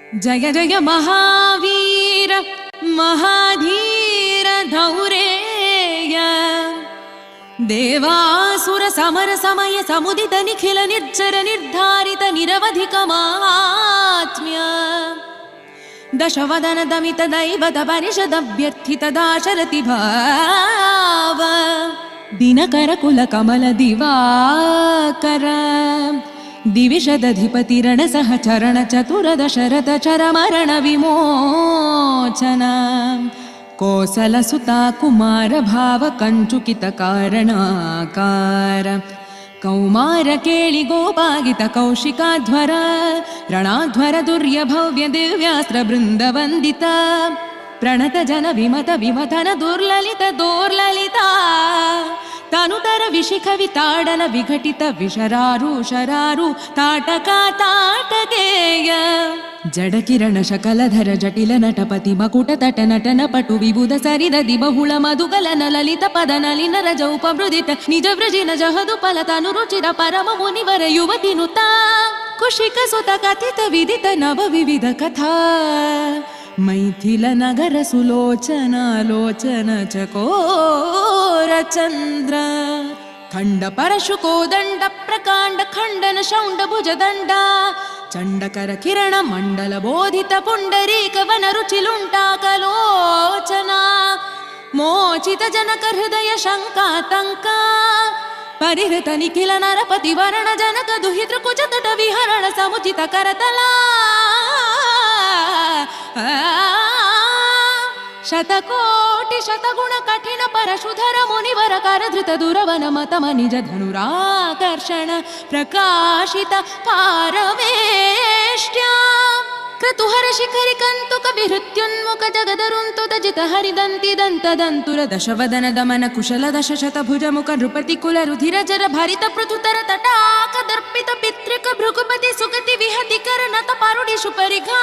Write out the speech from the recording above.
जय जय महावीर महाधीर धौरेय देवासुर समर समय समुदित निखिल निर्जर निर्धारित निरवधिक महात्म्य दशवदन दमित दैवत परिषद अभ्यर्थित दाशरथि भाव दिनकर कुल कमल दिवाकर दिविशदधिपति रण सहचरण चतुरदशरथ चरमरण विमोचन कोसलसुता कुमार भाव कंचुकित कारणाकार कौमार केळि गोपागित कौशिकाध्वर ರಣಾಧ್ವರ दुर्य भव्य दिव्यास्त्र बृंद वंदित प्रणत जन विमत विमथन दुर्ललित दोर्ललिता तनुतर विशिख विताडन विघटित विशरारु शरारु ताटका ताटकेय जड किरण शकलधर जटिल नटपति मकुट तट नटन पटु विबुध सरिदधि बहुಳ मधुगलन ललित पद नलिन रज उपमृदित निज व्रजिन जहदु फलतनु रुचिर परम मुनिवर युवति नुता कुशिक सुत कथित विदित नव विविध कथा मैथिल नगर सुलोचना लोचन चकोर चंद्र खंड परशु कोदंड प्रकांड खंडन शौंड भुज दंड चंडकर किरण मंडल बोधित पुंडरीक वन रुचिलुंटाकलोचना मोचित जनक हृदय शंकातंक परिहृत निखिल नरपति वरण जनक दुहितृ कुच तुट विहरण समुचित करतला शतकोटि शतगुण कठिन परशुधर मुनिवर कर धृत दुरवन मतम निज धनुराकर्षण प्रकाशित पारमेष्ट्या क्रतुहर शिखरि कंतुक विहृत्युन्मुख जगदरुन्तुत जित हरिदन्ति दंत दन्तुर दशवदन दमन कुशल दश शत भुज मुख नृपति कुल रुधिर जर भरित पृथुतर तटाक दर्पित पितृक भृगुपति सुगति विहति कर नत पारुडिषु परिघा